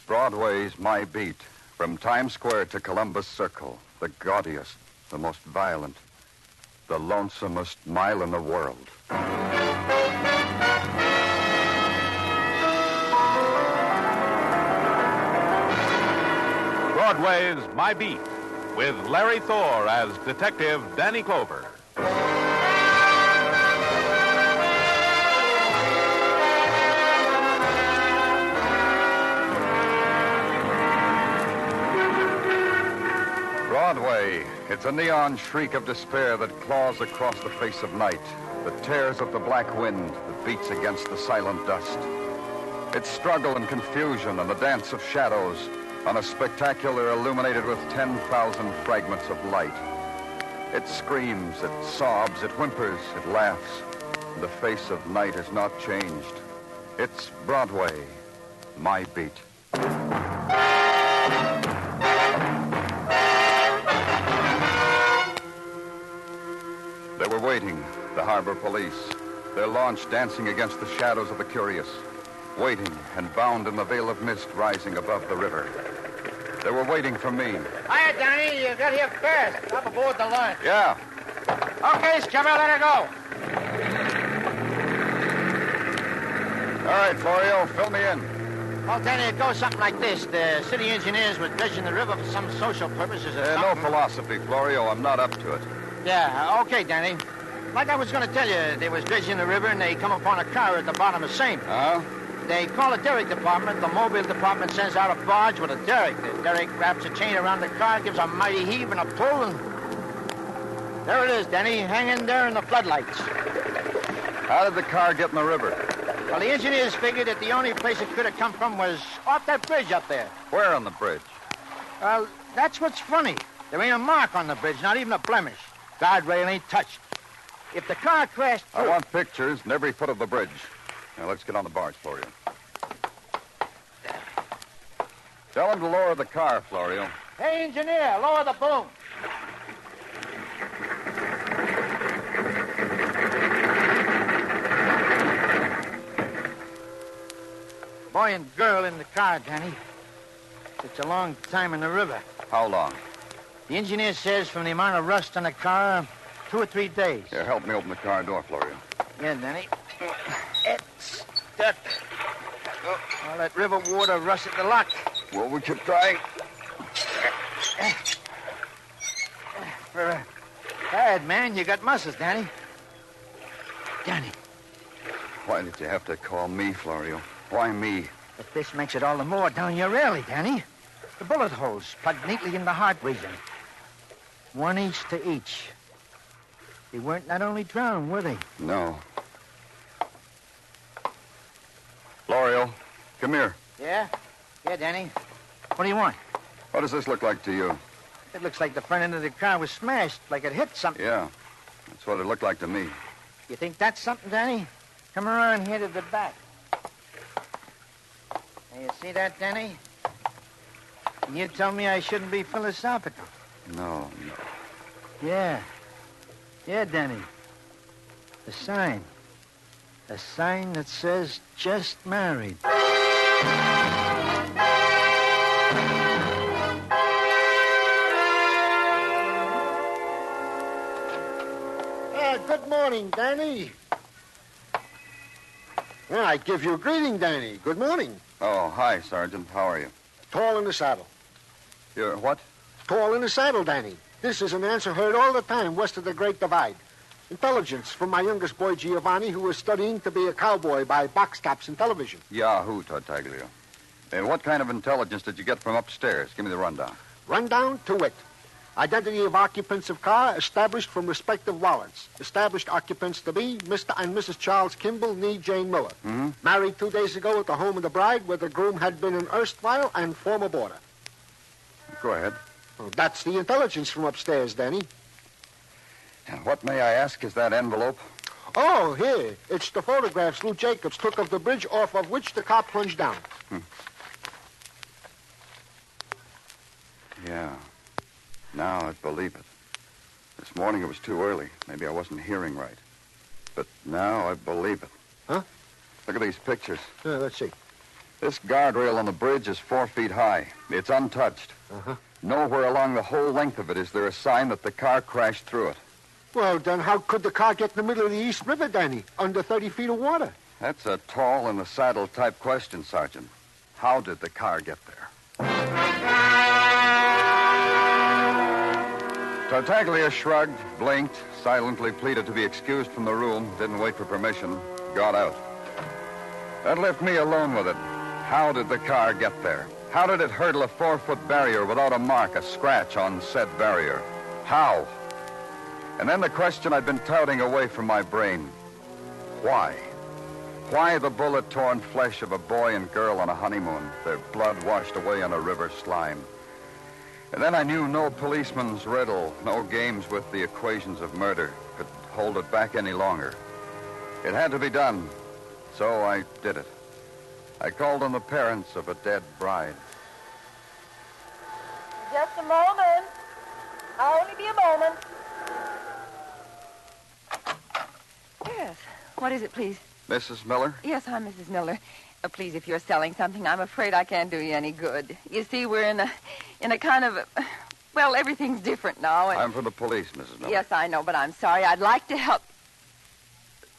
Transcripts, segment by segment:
Broadway's my beat. From Times Square to Columbus Circle. The gaudiest, the most violent, the lonesomest mile in the world. Broadway's My Beat, with Larry Thor as Detective Danny Clover. Broadway, it's a neon shriek of despair that claws across the face of night, that tears at the black wind that beats against the silent dust. It's struggle and confusion and the dance of shadows on a spectacular illuminated with 10,000 fragments of light. It screams, it sobs, it whimpers, it laughs. And the face of night has not changed. It's Broadway, my beat. They were waiting, the harbor police, their launch dancing against the shadows of the curious, waiting and bound in the veil of mist rising above the river. They were waiting for me. Hiya, Danny. You got here fast. Up aboard the launch. Yeah. Okay, Skipper, let her go. All right, Florio, fill me in. Well, Danny, it goes something like this. The city engineers were dredging the river for some social purposes or No something. philosophy, Florio. I'm not up to it. Yeah, okay, Danny. Like I was going to tell you, they was dredging the river and they come upon a car at the bottom of the same. Huh? They call the derrick department. The mobile department sends out a barge with a derrick. The derrick wraps a chain around the car, gives a mighty heave and a pull, and there it is, Danny, hanging there in the floodlights. How did the car get in the river? Well, the engineers figured that the only place it could have come from was off that bridge up there. Where on the bridge? Well, that's what's funny. There ain't a mark on the bridge, not even a blemish. Guardrail ain't touched. If the car crashed through... I want pictures and every foot of the bridge. Now, let's get on the barge, Florio. Tell him to lower the car, Florio. Hey, engineer, lower the boom. Boy and girl in the car, Danny. It's a long time in the river. How long? The engineer says from the amount of rust on the car, 2 or 3 days. Here, help me open the car door, Florio. Yeah, Danny. It's stuck. All that river water rusted the lock. Well, we keep trying. For a bad man, you got muscles, Danny. Danny, Why did you have to call me, Florio? Why me? but this makes it all the more down your alley, Danny. The bullet holes plugged neatly in the heart region. 1 each to each. They weren't not only drowned, were they? No. Florio, come here. Yeah? Yeah, Danny. What do you want? What does this look like to you? It looks like the front end of the car was smashed, like it hit something. Yeah, that's what it looked like to me. You think that's something, Danny? Come around here to the back. Now, you see that, Danny? And you tell me I shouldn't be philosophical. No. Yeah. Yeah, Danny. A sign. A sign that says just married. Good morning, Danny. Well, I give you a greeting, Danny. Good morning. Oh, hi, Sergeant. How are you? Tall in the saddle. You're what? Tall in the saddle, Danny. This is an answer heard all the time west of the Great Divide. Intelligence from my youngest boy, Giovanni, who is studying to be a cowboy by box tops and television. Yahoo, Tartaglia. And what kind of intelligence did you get from upstairs? Give me the rundown. Rundown to wit. Identity of occupants of car established from respective wallets. Established occupants to be Mr. and Mrs. Charles Kimball, nee Jane Miller. Mm-hmm. Married 2 days ago at the home of the bride, where the groom had been an erstwhile and former boarder. Go ahead. Well, that's the intelligence from upstairs, Danny. And what, may I ask, is that envelope? Oh, here. It's the photographs Lou Jacobs took of the bridge off of which the car plunged down. Yeah. Now I believe it. This morning it was too early. Maybe I wasn't hearing right. But now I believe it. Huh? Look at these pictures. Let's see. This guardrail on the bridge is 4 feet high. It's untouched. Uh-huh. Nowhere along the whole length of it is there a sign that the car crashed through it. Well, then how could the car get in the middle of the East River, Danny, under 30 feet of water? That's a tall in the saddle type question, Sergeant. How did the car get there? Tartaglia shrugged, blinked, silently pleaded to be excused from the room, didn't wait for permission, got out. That left me alone with it. How did the car get there? How did it hurdle a 4-foot barrier without a mark, a scratch on said barrier? How? And then the question I'd been touting away from my brain. Why? Why the bullet-torn flesh of a boy and girl on a honeymoon, their blood washed away on a river slime? And then I knew no policeman's riddle, no games with the equations of murder could hold it back any longer. It had to be done, so I did it. I called on the parents of a dead bride. Just a moment. I'll only be a moment. Yes. What is it, please? Mrs. Miller? Yes, I'm Mrs. Miller. Please, if you're selling something, I'm afraid I can't do you any good. You see, we're in a kind of... well, everything's different now. And... I'm from the police, Mrs. Miller. Yes, I know, but I'm sorry. I'd like to help...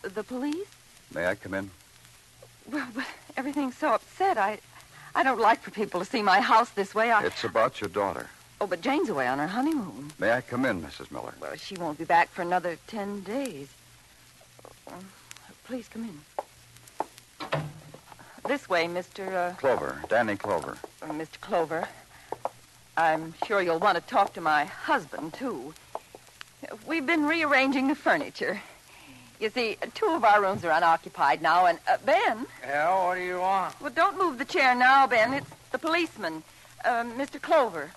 The police? May I come in? Well, but everything's so upset. I don't like for people to see my house this way. It's about your daughter. Oh, but Jane's away on her honeymoon. May I come in, Mrs. Miller? Well, she won't be back for another 10 days. Please come in. This way, Mr. Clover, Danny Clover. Mr. Clover. I'm sure you'll want to talk to my husband, too. We've been rearranging the furniture. You see, 2 of our rooms are unoccupied now, and, Ben... Yeah, what do you want? Well, don't move the chair now, Ben. It's the policeman, Mr. Clover.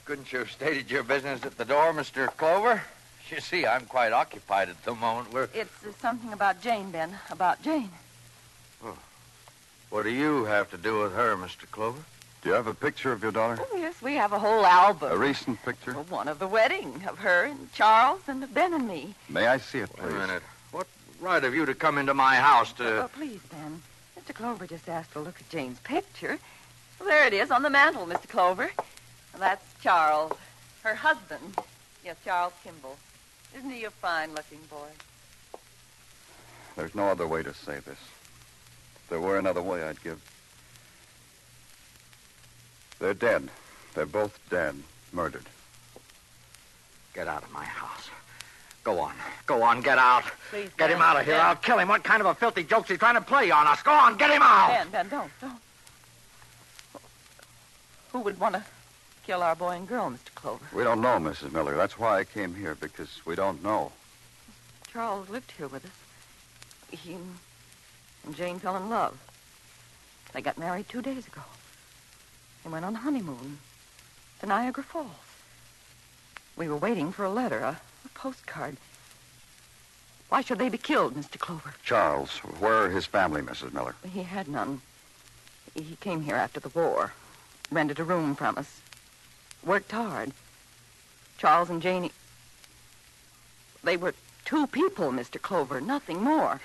Couldn't you have stated your business at the door, Mr. Clover? You see, I'm quite occupied at the moment. It's something about Jane, Ben. About Jane. Oh. What do you have to do with her, Mr. Clover? Do you have a picture of your daughter? Oh, yes, we have a whole album. A recent picture? Well, one of the wedding of her and Charles and Ben and me. May I see it, please? Wait a minute. What right have you to come into my house to... Oh, please, Ben. Mr. Clover just asked to look at Jane's picture. Well, there it is on the mantel, Mr. Clover. Well, that's Charles, her husband. Yes, Charles Kimball. Isn't he a fine-looking boy? There's no other way to say this. If there were another way, I'd give. They're dead. They're both dead. Murdered. Get out of my house. Go on. Go on, get out. Please, Get Ben. him out of here. Ben. I'll kill him. What kind of a filthy joke's he trying to play on us? Go on, get him out. Ben, don't. Who would want to kill our boy and girl, Mr. Clover? We don't know, Mrs. Miller. That's why I came here, because we don't know. Charles lived here with us. He and Jane fell in love. They got married 2 days ago. They went on honeymoon to Niagara Falls. We were waiting for a letter, a postcard. Why should they be killed, Mr. Clover? Charles, where are his family, Mrs. Miller? He had none. He came here after the war, rented a room from us, worked hard. Charles and Janie, they were 2 people, Mr. Clover, nothing more.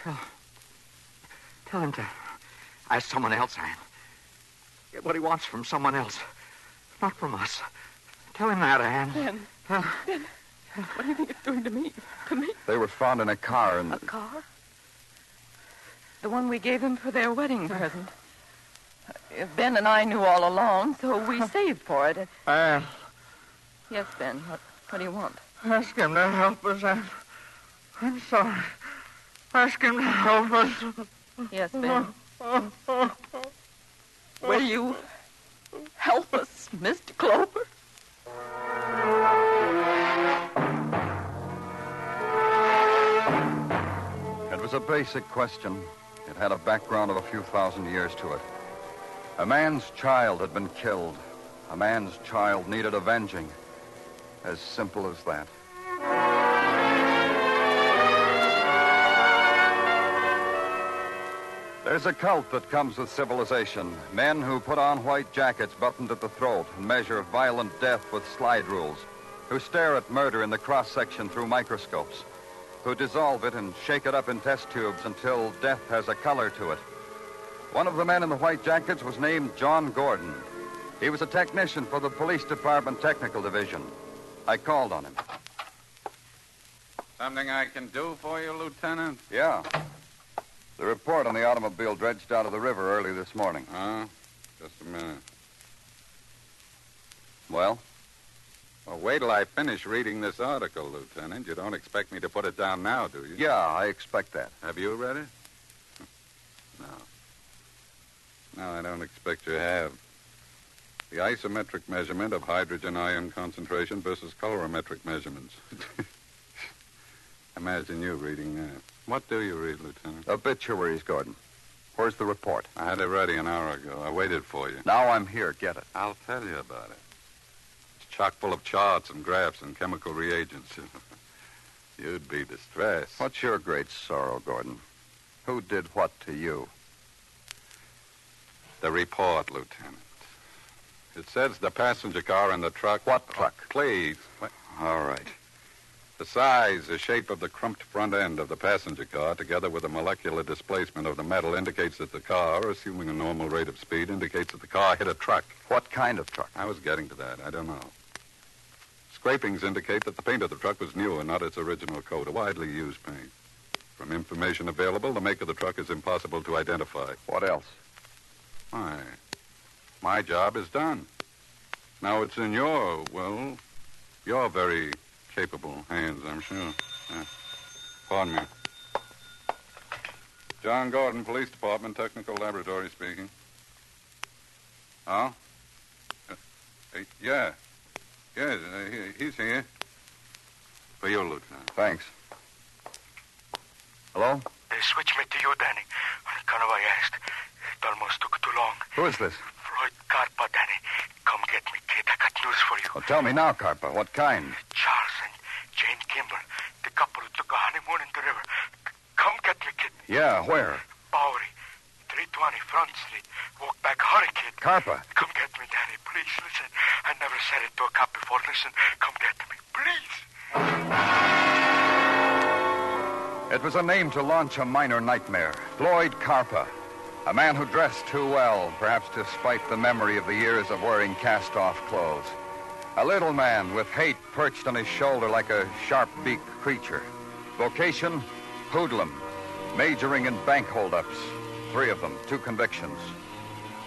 Tell him to ask someone else, Anne. Get what he wants from someone else, not from us. Tell him that, Anne. Ben, what do you think it's doing to me? To me? They were found in a car and... A car? The one we gave him for their wedding present. Ben and I knew all along, so we saved for it. Anne, Yes, Ben. What do you want? ask him to help us, Anne. I'm sorry. Ask him to help us. Yes, Ben. Will you help us, Mr. Clover? It was a basic question. It had a background of a few thousand years to it. A man's child had been killed. A man's child needed avenging. As simple as that. There's a cult that comes with civilization. Men who put on white jackets buttoned at the throat and measure violent death with slide rules. Who stare at murder in the cross-section through microscopes. who dissolve it and shake it up in test tubes until death has a color to it. One of the men in the white jackets was named John Gordon. He was a technician for the police department technical division. I called on him. Something I can do for you, Lieutenant? Yeah. The report on the automobile dredged out of the river early this morning. Just a minute. Well? Well, wait till I finish reading this article, Lieutenant. You don't expect me to put it down now, do you? Yeah, I expect that. Have you read it? No. No, I don't expect you have. The isometric measurement of hydrogen ion concentration versus colorimetric measurements. Imagine you reading that. What do you read, Lieutenant? Obituaries, Gordon. Where's the report? I had it ready an hour ago. I waited for you. Now I'm here. Get it. I'll tell you about it. It's chock full of charts and graphs and chemical reagents. You'd be distressed. What's your great sorrow, Gordon? Who did what to you? The report, Lieutenant. It says the passenger car and the truck... What truck? Please. All right. The size, the shape of the crumped front end of the passenger car, together with the molecular displacement of the metal, indicates that the car, assuming a normal rate of speed, indicates that the car hit a truck. What kind of truck? I was getting to that. I don't know. Scrapings indicate that the paint of the truck was new and not its original coat, a widely used paint. From information available, the make of the truck is impossible to identify. What else? My job is done. Now it's in your very capable hands, I'm sure. Pardon me. John Gordon, Police Department, Technical Laboratory speaking. Oh? Yeah. Yes, he's here. For you, Lieutenant. Thanks. Hello? They switched me to you, Danny. On account of I asked. It almost took too long. Who is this? Floyd Carpa, Danny. Come get me, kid. I got news for you. Well, tell me now, Carpa. What kind? Charles and Jane Kimball, the couple who took a honeymoon in the river. Come get me, kid. Yeah, where? Bowery, 320 Front Street. Walk back, hurry, kid. Carpa. Come get me, Danny. Please, listen. I never said it to a cop before. Listen, come get me. Please. It was a name to launch a minor nightmare. Floyd Carpa. A man who dressed too well, perhaps to spite the memory of the years of wearing cast-off clothes. A little man with hate perched on his shoulder like a sharp-beaked creature. Vocation, hoodlum. Majoring in bank holdups. 3 of them, 2 convictions.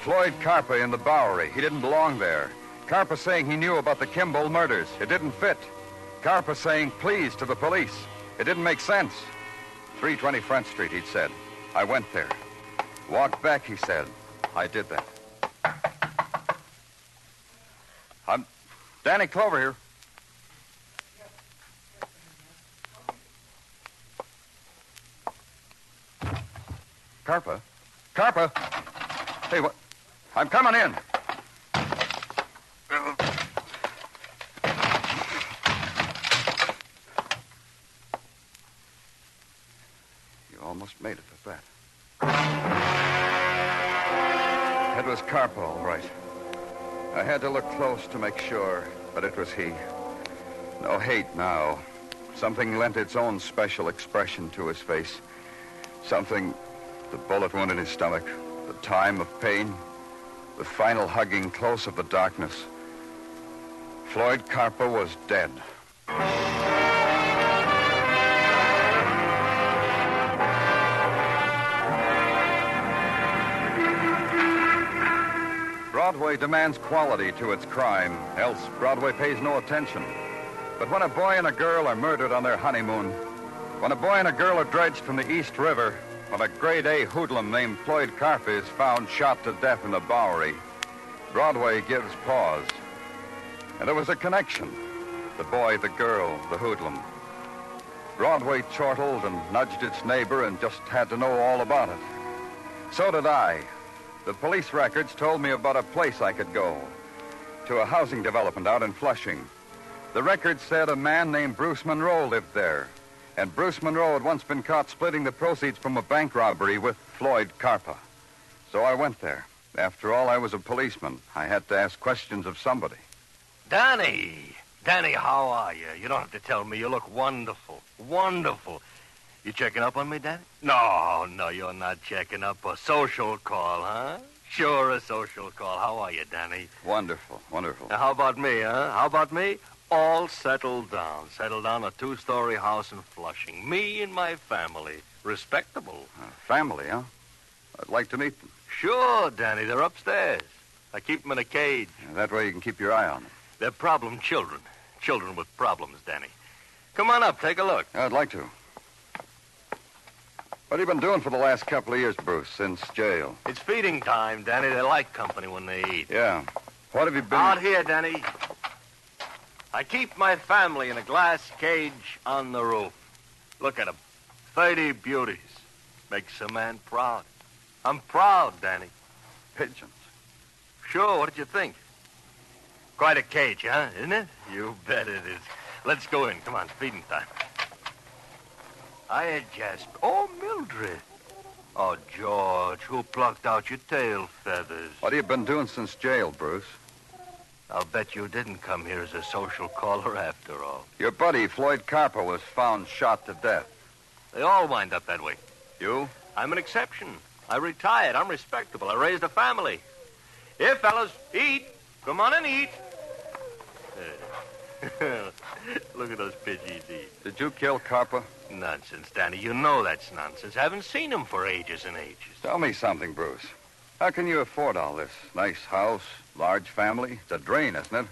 Floyd Carpa in the Bowery. He didn't belong there. Carpa saying he knew about the Kimball murders. It didn't fit. Carpa saying please to the police. It didn't make sense. 320 Front Street, he'd said. I went there. Walked back, he said. I did that. I'm Danny Clover here. Carpa? Carpa? Hey, what? I'm coming in. You almost made it with that. It was Carpa, all right. I had to look close to make sure, but it was he. No hate now. Something lent its own special expression to his face. Something, the bullet wound in his stomach, the time of pain, the final hugging close of the darkness. Floyd Carpa was dead. Broadway demands quality to its crime, else Broadway pays no attention. But when a boy and a girl are murdered on their honeymoon, when a boy and a girl are dredged from the East River, when a grade-A hoodlum named Floyd Carpa is found shot to death in the Bowery, Broadway gives pause. And there was a connection. The boy, the girl, the hoodlum. Broadway chortled and nudged its neighbor and just had to know all about it. So did I. The police records told me about a place I could go, to a housing development out in Flushing. The records said a man named Bruce Monroe lived there, and Bruce Monroe had once been caught splitting the proceeds from a bank robbery with Floyd Carpa. So I went there. After all, I was a policeman. I had to ask questions of somebody. Danny, Danny, how are you? You don't have to tell me. You look wonderful. Wonderful. You checking up on me, Danny? No, you're not checking up. A social call, huh? Sure, a social call. How are you, Danny? Wonderful, wonderful. Now, how about me, huh? How about me? All settled down. Settled down a 2-story house in Flushing. Me and my family. Respectable. Family, huh? I'd like to meet them. Sure, Danny. They're upstairs. I keep them in a cage. That way you can keep your eye on them. They're problem children. Children with problems, Danny. Come on up. Take a look. I'd like to. What have you been doing for the last couple of years, Bruce, since jail? It's feeding time, Danny. They like company when they eat. Yeah. What have you been... Out here, Danny. I keep my family in a glass cage on the roof. Look at them. 30 beauties. Makes a man proud. I'm proud, Danny. Pigeons. Sure, what did you think? Quite a cage, huh? Isn't it? You bet it is. Let's go in. Come on, feeding time. Hiya, Jasper. Oh, Mildred. Oh, George, who plucked out your tail feathers? What have you been doing since jail, Bruce? I'll bet you didn't come here as a social caller after all. Your buddy, Floyd Carper, was found shot to death. They all wind up that way. You? I'm an exception. I retired. I'm respectable. I raised a family. Here, fellas, eat. Come on and eat. Look at those pidgeys eat. Did you kill Carper? Nonsense, Danny. You know that's nonsense. I haven't seen him for ages and ages. Tell me something, Bruce. How can you afford all this? Nice house, large family. It's a drain, isn't it?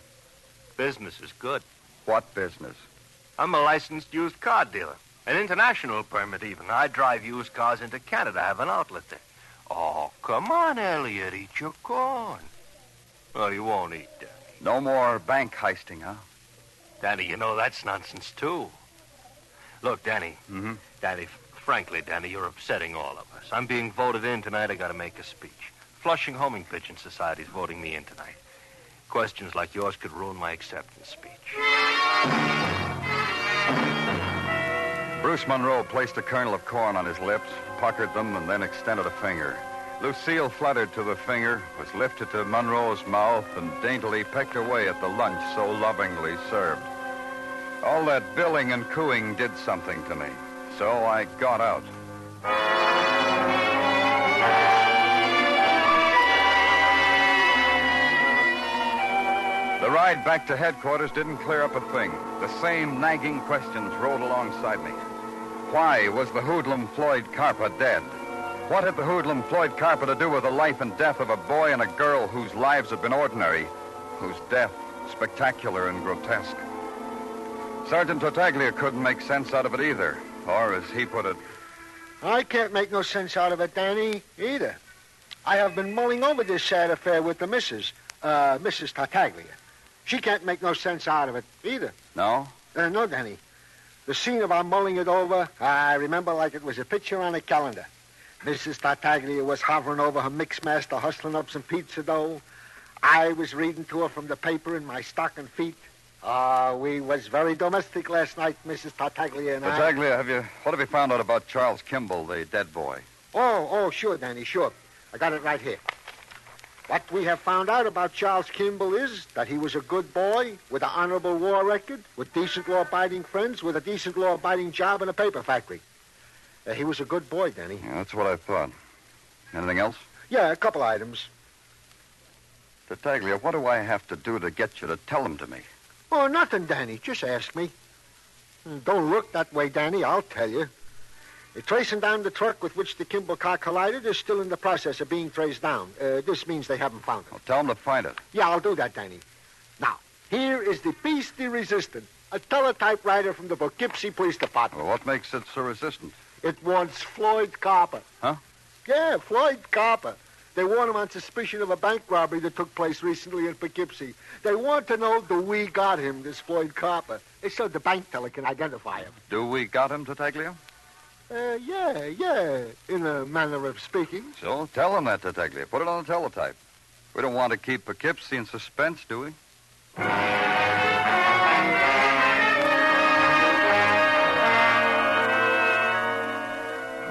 Business is good. What business? I'm a licensed used car dealer. An international permit, even. I drive used cars into Canada. I have an outlet there. Oh, come on, Elliott. Eat your corn. Oh, you won't eat, Danny. No more bank heisting, huh? Danny, you know that's nonsense, too. Look, Danny. Mm-hmm. Danny, frankly, Danny, you're upsetting all of us. I'm being voted in tonight. I got to make a speech. Flushing Homing Pigeon Society's voting me in tonight. Questions like yours could ruin my acceptance speech. Bruce Monroe placed a kernel of corn on his lips, puckered them, and then extended a finger. Lucille fluttered to the finger, was lifted to Monroe's mouth, and daintily pecked away at the lunch so lovingly served. All that billing and cooing did something to me, so I got out. The ride back to headquarters didn't clear up a thing. The same nagging questions rode alongside me. Why was the hoodlum Floyd Carper dead? What had the hoodlum Floyd Carper to do with the life and death of a boy and a girl whose lives had been ordinary, whose death spectacular and grotesque? Sergeant Tartaglia couldn't make sense out of it either, or as he put it... I can't make no sense out of it, Danny, either. I have been mulling over this sad affair with the Mrs. Tartaglia. She can't make no sense out of it either. No? No, Danny. The scene of our mulling it over, I remember like it was a picture on a calendar. Mrs. Tartaglia was hovering over her mixmaster, hustling up some pizza dough. I was reading to her from the paper in my stocking feet. We was very domestic last night, Mrs. Tartaglia and I. Tartaglia, what have you found out about Charles Kimball, the dead boy? Oh, sure, Danny, sure. I got it right here. What we have found out about Charles Kimball is that he was a good boy with an honorable war record, with decent law-abiding friends, with a decent law-abiding job in a paper factory. He was a good boy, Danny. Yeah, that's what I thought. Anything else? Yeah, a couple items. Tartaglia, what do I have to do to get you to tell them to me? Oh, nothing, Danny. Just ask me. Don't look that way, Danny. I'll tell you. Tracing down the truck with which the Kimball car collided is still in the process of being traced down. This means they haven't found it. Well, tell them to find it. Yeah, I'll do that, Danny. Now, here is the piece de resistance, a teletypewriter from the Poughkeepsie Police Department. Well, what makes it so resistant? It wants Floyd Carper. Huh? Yeah, Floyd Carper. They want him on suspicion of a bank robbery that took place recently in Poughkeepsie. They want to know, do we got him, this Floyd Carper? It's so the bank teller can identify him. Do we got him, Tartaglia? Yeah, in a manner of speaking. So tell them that, Tartaglia. Put it on the teletype. We don't want to keep Poughkeepsie in suspense, do we?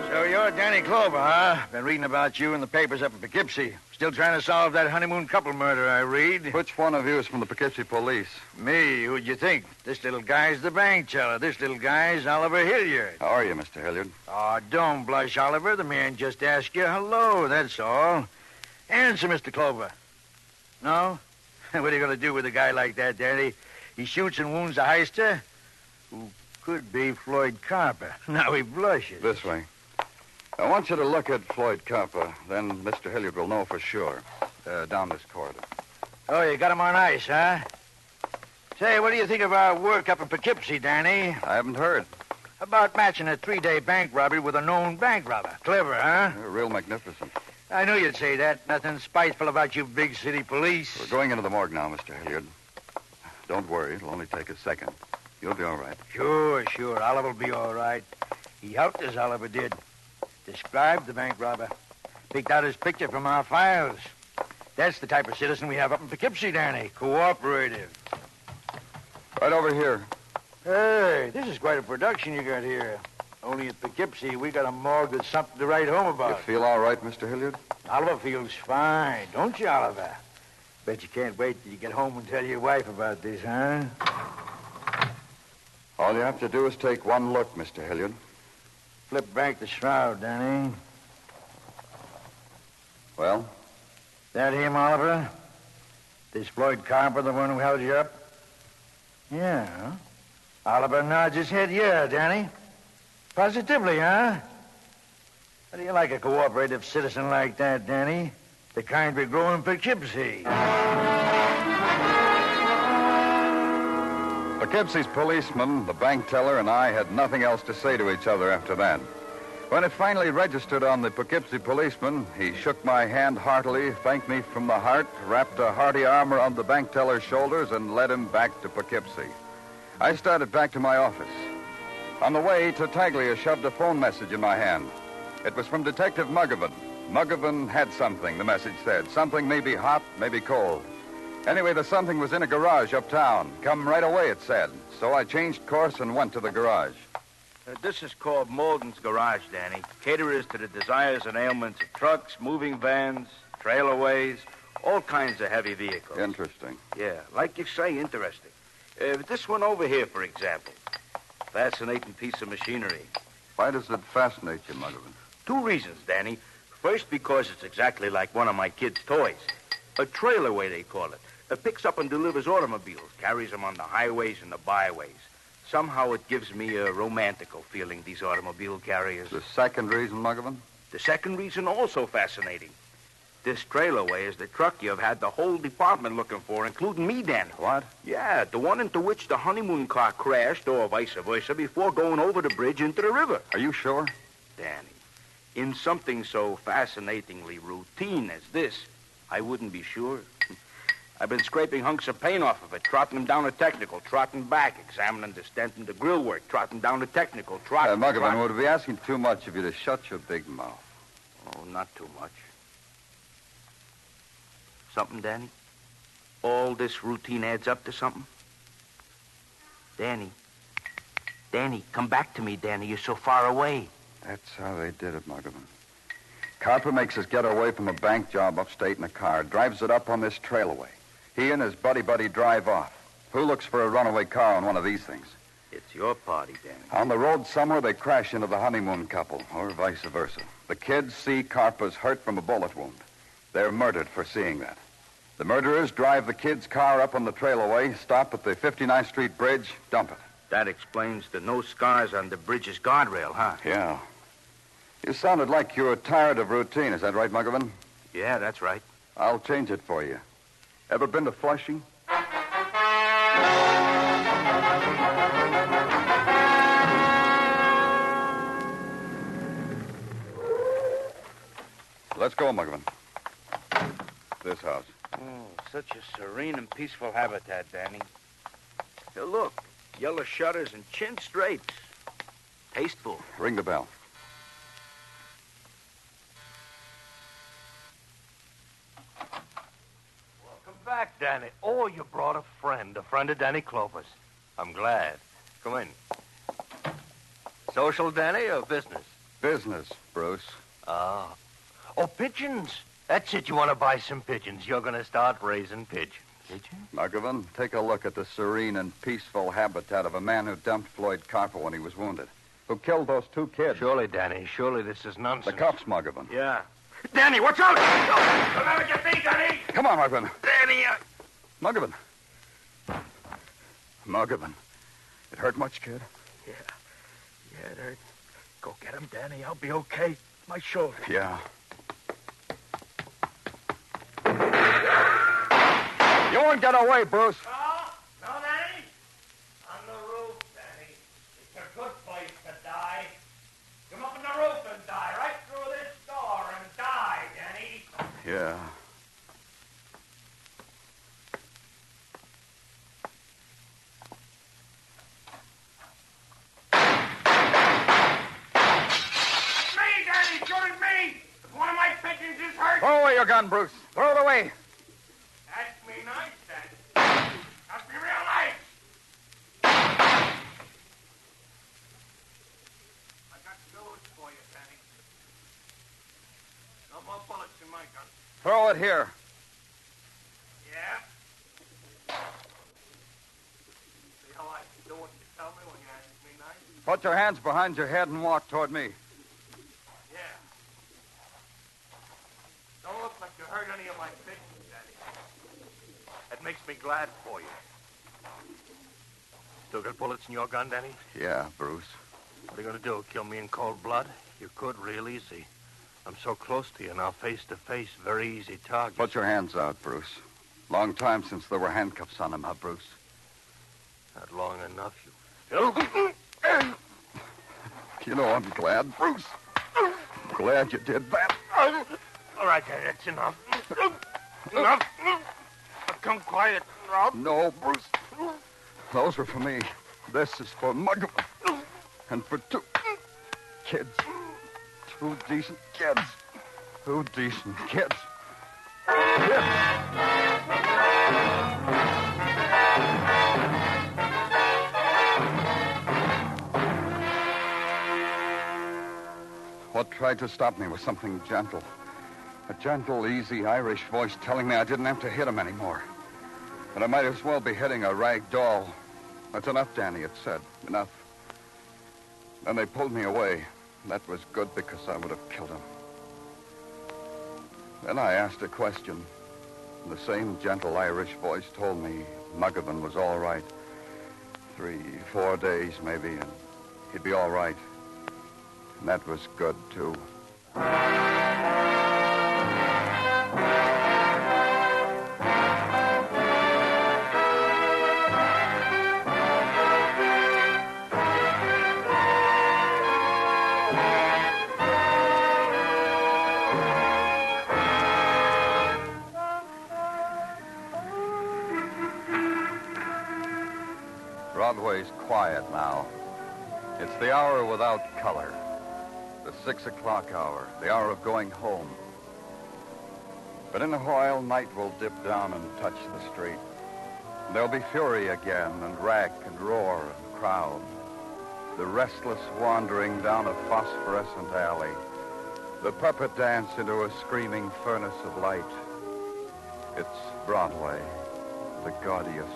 So you're Danny Clover, huh? Been reading about you in the papers up in Poughkeepsie. Still trying to solve that honeymoon couple murder, I read. Which one of you is from the Poughkeepsie police? Me, who'd you think? This little guy's the bank teller. This little guy's Oliver Hilliard. How are you, Mr. Hilliard? Oh, don't blush, Oliver. The man just asked you hello, that's all. Answer, Mr. Clover. No? What are you going to do with a guy like that, Danny? He shoots and wounds a heister who could be Floyd Carper. Now he blushes. This way. I want you to look at Floyd Carper. Then Mr. Hilliard will know for sure. Down this corridor. Oh, you got him on ice, huh? Say, what do you think of our work up in Poughkeepsie, Danny? I haven't heard. About matching a 3-day bank robbery with a known bank robber. Clever, huh? Real magnificent. I knew you'd say that. Nothing spiteful about you big city police. We're going into the morgue now, Mr. Hilliard. Don't worry. It'll only take a second. You'll be all right. Sure. Oliver will be all right. He helped us, Oliver did. Described the bank robber. Picked out his picture from our files. That's the type of citizen we have up in Poughkeepsie, Danny. Cooperative. Right over here. Hey, this is quite a production you got here. Only at Poughkeepsie, we got a morgue that's something to write home about. You feel all right, Mr. Hilliard? Oliver feels fine, don't you, Oliver? Bet you can't wait till you get home and tell your wife about this, huh? All you have to do is take one look, Mr. Hilliard. Flip back the shroud, Danny. Well? That him, Oliver? This Floyd Carper, the one who held you up? Yeah. Oliver nods his head, yeah, Danny. Positively, huh? How do you like a cooperative citizen like that, Danny? The kind we grow in Poughkeepsie. Poughkeepsie's policeman, the bank teller, and I had nothing else to say to each other after that. When it finally registered on the Poughkeepsie policeman, he shook my hand heartily, thanked me from the heart, wrapped a hearty arm around the bank teller's shoulders, and led him back to Poughkeepsie. I started back to my office. On the way, Tartaglia shoved a phone message in my hand. It was from Detective Muggavan. Muggavan had something, the message said. Something maybe hot, maybe cold. Anyway, the something was in a garage uptown. Come right away, it said. So I changed course and went to the garage. This is called Morgan's Garage, Danny. Caterers to the desires and ailments of trucks, moving vans, trailerways, all kinds of heavy vehicles. Interesting. Yeah, like you say, interesting. This one over here, for example. Fascinating piece of machinery. Why does it fascinate you, Muggavan? 2 reasons, Danny. First, because it's exactly like one of my kids' toys. A trailerway, they call it. It picks up and delivers automobiles, carries them on the highways and the byways. Somehow it gives me a romantical feeling, these automobile carriers. The second reason, Muggavan? The second reason also fascinating. This trailerway is the truck you've had the whole department looking for, including me, Danny. What? Yeah, the one into which the honeymoon car crashed, or vice versa, before going over the bridge into the river. Are you sure? Danny, in something so fascinatingly routine as this, I wouldn't be sure. I've been scraping hunks of paint off of it, trotting them down a technical, trotting back, examining the stent and the grill work, trotting down the technical, trotting... Muggavan, would it be asking too much of you to shut your big mouth? Oh, not too much. Something, Danny? All this routine adds up to something? Danny, come back to me, Danny. You're so far away. That's how they did it, Muggavan. Carper makes us get away from a bank job upstate in a car, drives it up on this trailway. He and his buddy drive off. Who looks for a runaway car on one of these things? It's your party, Danny. On the road somewhere, they crash into the honeymoon couple, or vice versa. The kids see Carper's hurt from a bullet wound. They're murdered for seeing that. The murderers drive the kids' car up on the trailway, stop at the 59th Street Bridge, dump it. That explains the no scars on the bridge's guardrail, huh? Yeah. You sounded like you were tired of routine. Is that right, Muggavan? Yeah, that's right. I'll change it for you. Ever been to Flushing? Let's go, Muggavan. This house. Oh, such a serene and peaceful habitat, Danny. Hey, look, yellow shutters and chin straights. Tasteful. Ring the bell. Welcome back, Danny. Oh, you brought a friend of Danny Clover's. I'm glad. Come in. Social, Danny, or business? Business. Bruce. Oh, pigeons. That's it. You want to buy some pigeons. You're going to start raising pigeons. Pigeons? Muggavan, take a look at the serene and peaceful habitat of a man who dumped Floyd Carper when he was wounded. Who killed those 2 kids. Surely, Danny. Surely this is nonsense. The cops, Muggavan. Yeah. Danny, watch out! You'll never get me, Danny! Come on, Muggavan. Danny, Muggavan. Muggavan. It hurt much, kid? Yeah, it hurt. Go get him, Danny. I'll be okay. My shoulder. Yeah. You won't get away, Bruce. No, Danny. On the roof, Danny. It's a good place to die. Come up on the roof and die. Right through this door and die, Danny. Yeah. Throw away your gun, Bruce. Throw it away. That's me nice, Danny. That's me real nice. I got bullets for you, Danny. No more bullets in my gun. Throw it here. Yeah? See how I do what you tell me when you ask me nice? Put your hands behind your head and walk toward me. Yeah. Don't look like you hurt any of my pigeons, Danny. That makes me glad for you. Still got bullets in your gun, Danny? Yeah, Bruce. What are you going to do, kill me in cold blood? You could real easy. I'm so close to you now, face to face, very easy target. Put your hands out, Bruce. Long time since there were handcuffs on him, huh, Bruce? Not long enough, you filth. You know, I'm glad, Bruce. Glad you did that. All right, Danny, that's enough. Enough. Now come quiet, Rob. No, Bruce. Those were for me. This is for Muggavan. And for 2 kids. 2 decent kids. 2 decent kids. What tried to stop me was something gentle. A gentle, easy Irish voice telling me I didn't have to hit him anymore. That I might as well be hitting a rag doll. That's enough, Danny, it said. Enough. Then they pulled me away. That was good because I would have killed him. Then I asked a question. The same gentle Irish voice told me Muggavan was all right. 3, 4 days, maybe, and he'd be all right. And that was good, too. Broadway's quiet now. It's the hour without color. The 6 o'clock hour, the hour of going home. But in a while, night will dip down and touch the street. There'll be fury again, and rack and roar and crowd. The restless wandering down a phosphorescent alley. The puppet dance into a screaming furnace of light. It's Broadway, the gaudiest,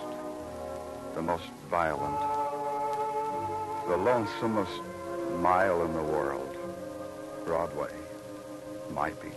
the most violent, the lonesomest mile in the world. Broadway, my beat.